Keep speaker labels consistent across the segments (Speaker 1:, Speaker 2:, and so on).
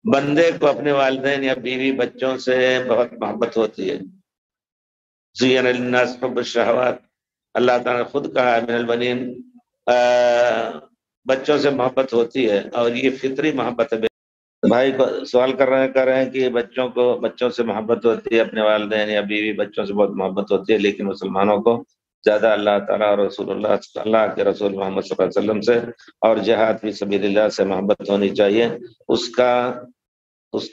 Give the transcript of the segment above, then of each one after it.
Speaker 1: بندے کو اپنے والدین یا بیوی بچوں سے بہت محبت ہوتی ہے. زین للناس حب الشہوات، اللہ تعالیٰ نے خود کہا ہے من البنین، بچوں سے محبت ہوتی ہے اور یہ فطری محبت ہے. بھائی کو سوال کر رہے ہیں کہ بچوں سے محبت ہوتی ہے، اپنے والدین یا بیوی بچوں سے بہت محبت ہوتی ہے، لیکن مسلمانوں کو زیادہ اللہ تعالیٰ اور اللہ کے رسول محمد صلی اللہ علیہ وسلم سے اور جہاد فی سبیل اللہ سے محبت ہونی چاہیے. اس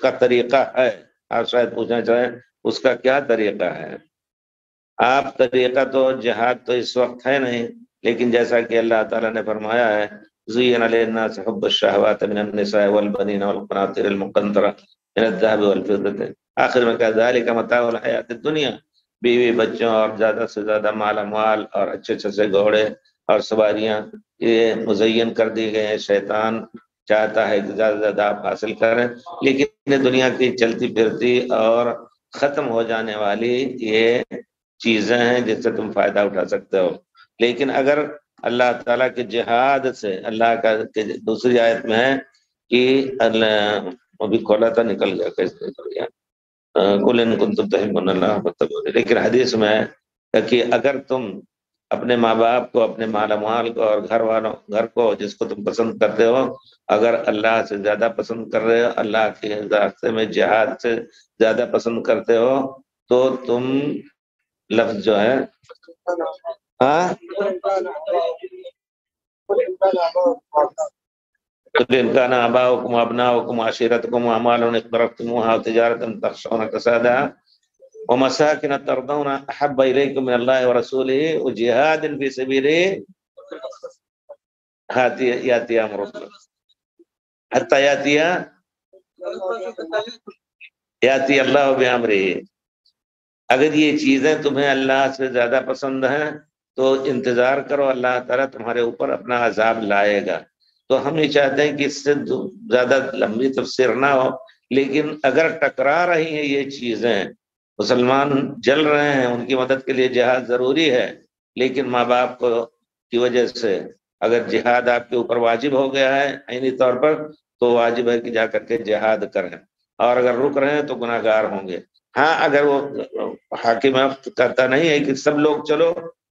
Speaker 1: کا طریقہ ہے. آپ شاید پوچھنا چاہیں اس کا کیا طریقہ ہے. آپ طریقہ تو جہاد تو اس وقت ہے نہیں، لیکن جیسا کہ اللہ تعالیٰ نے فرمایا ہے زین للناس حب الشہوات من النساء والبنین والقناطر المقنطرہ من الذهب والفضة، آخر میں کہا ذالک متاع الحیات الدنیا، بیوی بچوں اور زیادہ سے زیادہ مال اموال اور اچھے اچھے سے گھوڑے اور سواریاں یہ مزین کر دی گئے ہیں. شیطان چاہتا ہے کہ زیادہ سے زیادہ آپ حاصل کریں، لیکن یہ دنیا کی چلتی پھرتی اور ختم ہو جانے والی یہ چیزیں ہیں جس سے تم فائدہ اٹھا سکتے ہو. لیکن اگر اللہ تعالیٰ کے جہاد سے، اللہ کا دوسری آیت میں ہے کہ ابھی کھولا تھا نکل گیا، کیسے نکل گیا، قل ان کنتم تحبون اللہ فاتبعونی، لیکن حدیث میں ہے کہ اگر تم اپنے ماں باپ کو، اپنے مال اموال کو اور گھر کو جس کو تم پسند کرتے ہو، اگر اللہ سے زیادہ پسند کر رہے ہو، اللہ کے راستے میں جہاد سے زیادہ پسند کرتے ہو، تو تم لفظ جو ہے ہاں إن كان آباؤكم وأبناؤكم وعشيرتكم وأموال اقترفتموها وتجارة تخشون كسادها ومساكن ترضون أحب إليكم من الله ورسوله وجهاد في سبيله يأتي أمر الله حتى يأتي الله بأمره. اگر یہ چیزیں تمہیں اللہ سے زیادہ پسند ہیں تو انتظار کرو، اللہ تعالیٰ تمہارے اوپر اپنا عذاب لائے گا. تو ہم یہ چاہتے ہیں کہ اس سے زیادہ لمبی تفسیر نہ ہو، لیکن اگر ٹکرا رہی ہیں یہ چیزیں، مسلمان جل رہے ہیں، ان کی مدد کے لیے جہاد ضروری ہے، لیکن ماں باپ کی وجہ سے اگر جہاد آپ کے اوپر واجب ہو گیا ہے عینی طور پر، تو واجب ہے کہ جا کر کے جہاد کریں، اور اگر رک رہے ہیں تو گناہ گار ہوں گے. ہاں اگر وہ حاکم وقت کہتا نہیں ہے کہ سب لوگ چلو،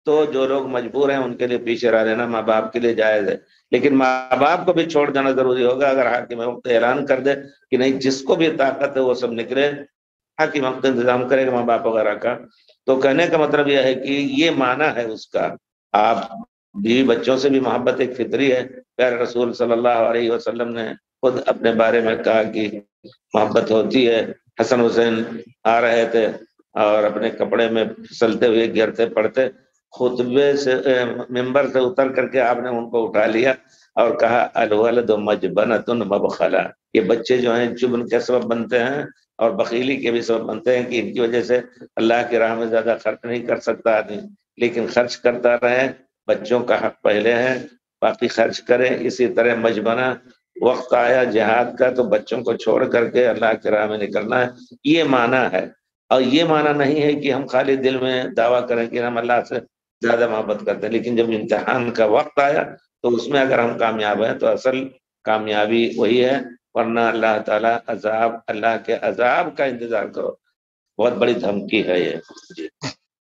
Speaker 1: تو جو لوگ مجبور ہیں ان کے لیے پیچھے رہ لینا ماں باپ کے لیے جائز ہے، لیکن ماں باپ کو بھی چھوڑ جانا ضروری ہوگا. اگر حاکم وقت اعلان کر دے کہ نہیں جس کو بھی طاقت ہے وہ سب نکلے، حاکم وقت انتظام کرے گا ماں باپ وغیرہ کا. تو کہنے کا مطلب یہ ہے کہ یہ معنی ہے اس کا. آپ بیوی بچوں سے بھی محبت ایک فطری ہے. پیارے رسول صلی اللہ علیہ وسلم نے خود اپنے بارے میں کہا کہ محبت ہوتی ہے. حسن حسین آ رہے تھے اور اپنے کپڑے میں پھسلتے ہوئے گرتے پڑتے، خطبے سے ممبر سے اتر کر کے آپ نے ان کو اٹھا لیا اور کہا الولد مجبنۃ مبخلا، یہ بچے جو ہیں جبن کے سبب بنتے ہیں اور بخیلی کے بھی سبب بنتے ہیں کہ ان کی وجہ سے اللہ کی راہ میں زیادہ خرچ نہیں کر سکتا آدمی، لیکن خرچ کرتا رہے. بچوں کا حق پہلے ہے، باقی خرچ کرے. اسی طرح مجبنہ وقت آیا جہاد کا تو بچوں کو چھوڑ کر کے اللہ کی راہ میں نکلنا ہے، یہ معنی ہے. اور یہ معنی نہیں ہے کہ ہم خالی دل میں دعویٰ کریں کہ ہم اللہ سے زیادہ محبت کرتے ہیں، لیکن جب امتحان کا وقت آیا تو اس میں اگر ہم کامیاب ہیں تو اصل کامیابی وہی ہے، ورنہ اللہ تعالیٰ اللہ کے عذاب کا انتظار کرو. بہت بڑی دھمکی ہے یہ.